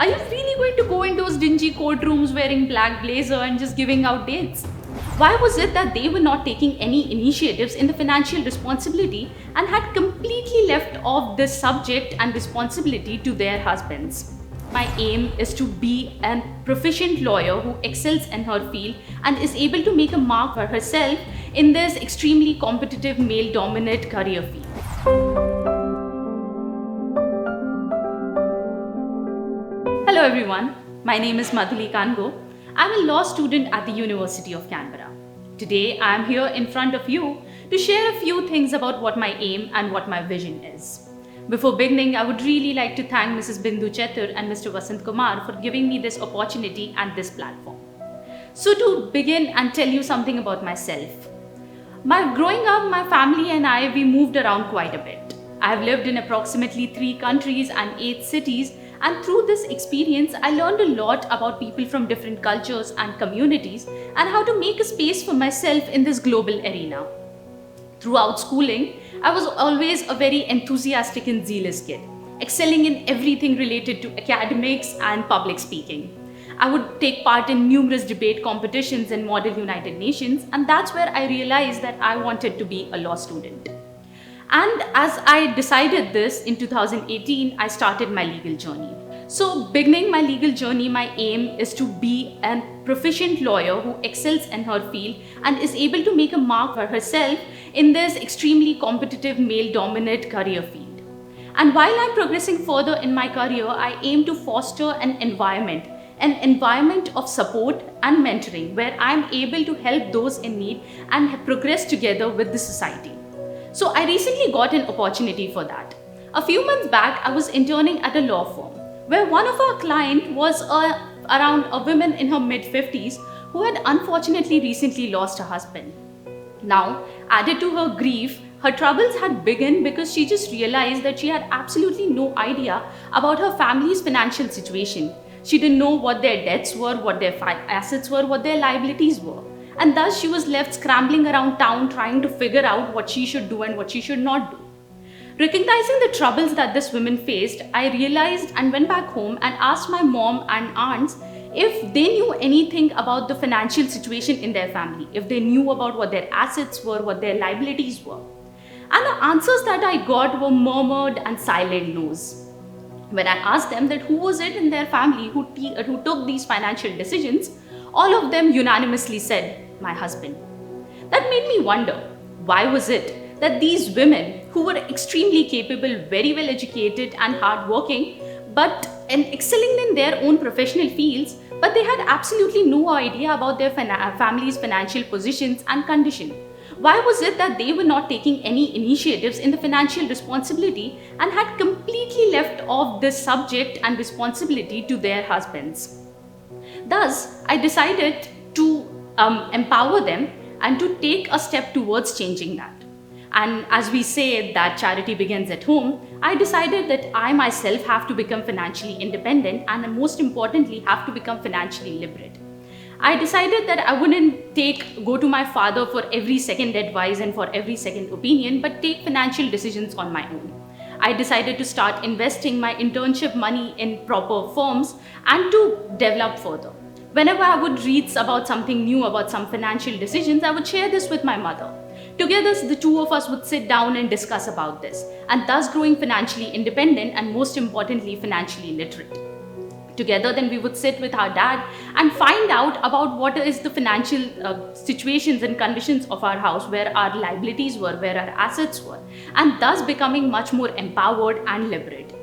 Are you really going to go in those dingy courtrooms wearing black blazer and just giving out dates? Why was it that they were not taking any initiatives in the financial responsibility and had completely left off this subject and responsibility to their husbands? My aim is to be a proficient lawyer who excels in her field and is able to make a mark for herself in this extremely competitive male dominant career field. Hello everyone, my name is Madhuli Kango. I'm a law student at the University of Canberra. Today I am here in front of you to share a few things about what my aim and what my vision is. Before beginning, I would really like to thank Mrs. Bindu Chetur and Mr. Vasant Kumar for giving me this opportunity and this platform. So to begin and tell you something about myself. Growing up, my family and we moved around quite a bit. I have lived in approximately 3 countries and 8 cities, and through this experience, I learned a lot about people from different cultures and communities and how to make a space for myself in this global arena. Throughout schooling, I was always a very enthusiastic and zealous kid, excelling in everything related to academics and public speaking. I would take part in numerous debate competitions in Model United Nations, and that's where I realized that I wanted to be a law student. And as I decided this in 2018, I started my legal journey. So beginning my legal journey, my aim is to be a proficient lawyer who excels in her field and is able to make a mark for herself in this extremely competitive male dominant career field. And while I'm progressing further in my career, I aim to foster an environment of support and mentoring where I'm able to help those in need and progress together with the society. So I recently got an opportunity for that. A few months back, I was interning at a law firm where one of our clients was around a woman in her mid-50s who had unfortunately recently lost her husband. Now, added to her grief, her troubles had begun because she just realized that she had absolutely no idea about her family's financial situation. She didn't know what their debts were, what their assets were, what their liabilities were. And thus she was left scrambling around town trying to figure out what she should do and what she should not do. Recognizing the troubles that this woman faced, I realized and went back home and asked my mom and aunts if they knew anything about the financial situation in their family, if they knew about what their assets were, what their liabilities were. And the answers that I got were murmured and silent no's. When I asked them that who was it in their family who took these financial decisions, all of them unanimously said, my husband. That made me wonder, why was it that these women who were extremely capable, very well educated and hardworking, and excelling in their own professional fields, but they had absolutely no idea about their family's financial positions and condition? Why was it that they were not taking any initiatives in the financial responsibility and had completely left off this subject and responsibility to their husbands? Thus, I decided to empower them and to take a step towards changing that. And as we say that charity begins at home, I decided that I myself have to become financially independent and most importantly have to become financially literate. I decided that I wouldn't go to my father for every second advice and for every second opinion, but take financial decisions on my own. I decided to start investing my internship money in proper firms and to develop further. Whenever I would read about something new, about some financial decisions, I would share this with my mother. Together, the two of us would sit down and discuss about this, and thus growing financially independent and most importantly, financially literate. Together, then we would sit with our dad and find out about what is the financial situations and conditions of our house, where our liabilities were, where our assets were, and thus becoming much more empowered and literate.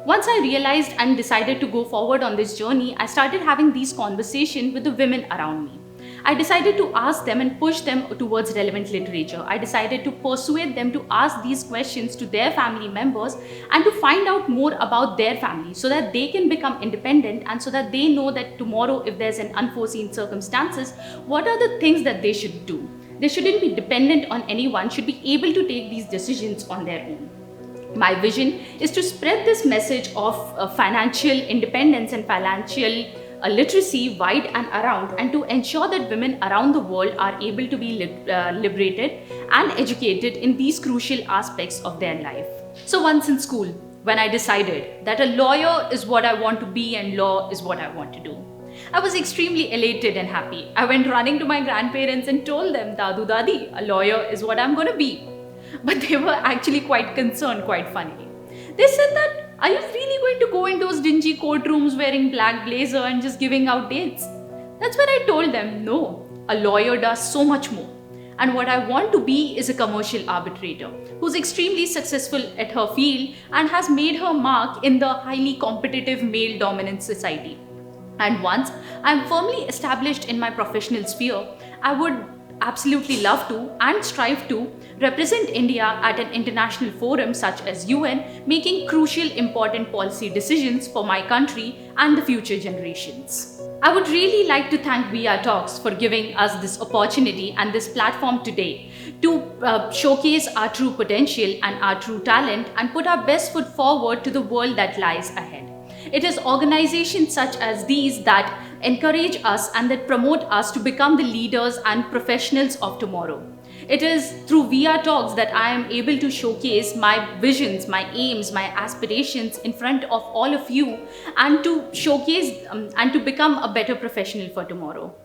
Once I realized and decided to go forward on this journey, I started having these conversations with the women around me. I decided to ask them and push them towards relevant literature. I decided to persuade them to ask these questions to their family members and to find out more about their family so that they can become independent and so that they know that tomorrow, if there's an unforeseen circumstances, what are the things that they should do. They shouldn't be dependent on anyone, should be able to take these decisions on their own. My vision is to spread this message of financial independence and financial literacy wide and around, and to ensure that women around the world are able to be liberated and educated in these crucial aspects of their life. So once in school, when I decided that a lawyer is what I want to be and law is what I want to do. I was extremely elated and happy. I went running to my grandparents and told them, Dadu Dadi, a lawyer is what I'm going to be. But they were actually quite concerned, quite funnily. They said that, are you really going to go in those dingy courtrooms wearing black blazer and just giving out dates? That's when I told them, no, a lawyer does so much more. And what I want to be is a commercial arbitrator who's extremely successful at her field and has made her mark in the highly competitive male dominant society. And once I'm firmly established in my professional sphere, I would absolutely love to and strive to represent India at an international forum such as UN, making crucial important policy decisions for my country and the future generations. I would really like to thank VR Talks for giving us this opportunity and this platform today to showcase our true potential and our true talent and put our best foot forward to the world that lies ahead. It is organizations such as these that encourage us and that promote us to become the leaders and professionals of tomorrow. It is through VR Talks that I am able to showcase my visions, my aims, my aspirations in front of all of you and to showcase and to become a better professional for tomorrow.